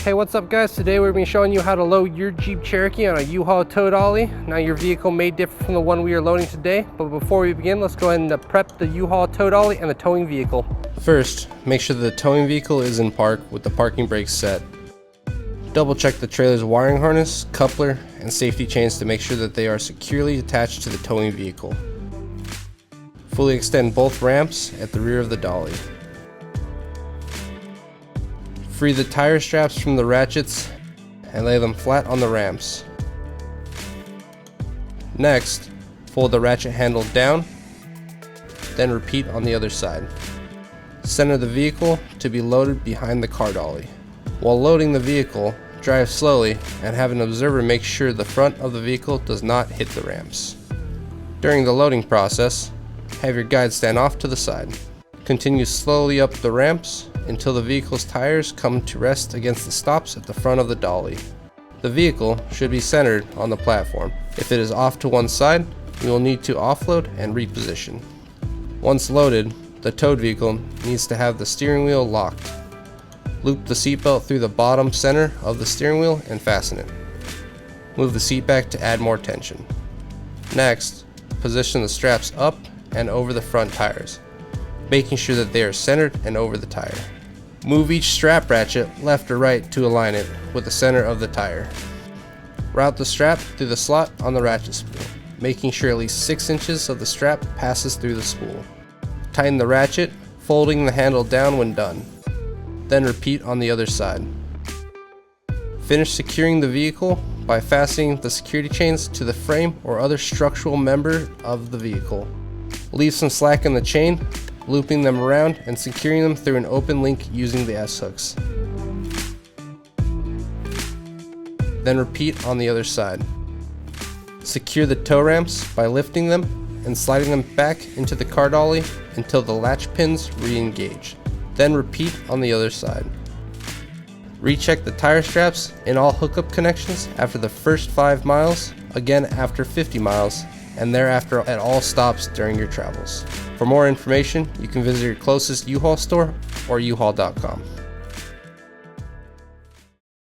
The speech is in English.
Hey, what's up guys? Today we're going to be showing you how to load your Jeep Cherokee on a U-Haul Tow Dolly. Now your vehicle may differ from the one we are loading today, but before we begin, let's go ahead and prep the U-Haul Tow Dolly and the towing vehicle. First, make sure the towing vehicle is in park with the parking brakes set. Double check the trailer's wiring harness, coupler, and safety chains to make sure that they are securely attached to the towing vehicle. Fully extend both ramps at the rear of the dolly. Free the tire straps from the ratchets and lay them flat on the ramps. Next, fold the ratchet handle down, then repeat on the other side. Center the vehicle to be loaded behind the car dolly. While loading the vehicle, drive slowly and have an observer make sure the front of the vehicle does not hit the ramps. During the loading process, have your guide stand off to the side. Continue slowly up the ramps until the vehicle's tires come to rest against the stops at the front of the dolly. The vehicle should be centered on the platform. If it is off to one side, you will need to offload and reposition. Once loaded, the towed vehicle needs to have the steering wheel locked. Loop the seatbelt through the bottom center of the steering wheel and fasten it. Move the seat back to add more tension. Next, position the straps up and over the front tires, making sure that they are centered and over the tire. Move each strap ratchet left or right to align it with the center of the tire. Route the strap through the slot on the ratchet spool, making sure at least 6 inches of the strap passes through the spool. Tighten the ratchet, folding the handle down when done. Then repeat on the other side. Finish securing the vehicle by fastening the security chains to the frame or other structural member of the vehicle. Leave some slack in the chain, looping them around and securing them through an open link using the S-hooks. Then repeat on the other side. Secure the tow ramps by lifting them and sliding them back into the car dolly until the latch pins re-engage. Then repeat on the other side. Recheck the tire straps in all hookup connections after the first 5 miles, again after 50 miles, and thereafter at all stops during your travels. For more information, you can visit your closest U-Haul store or uhaul.com.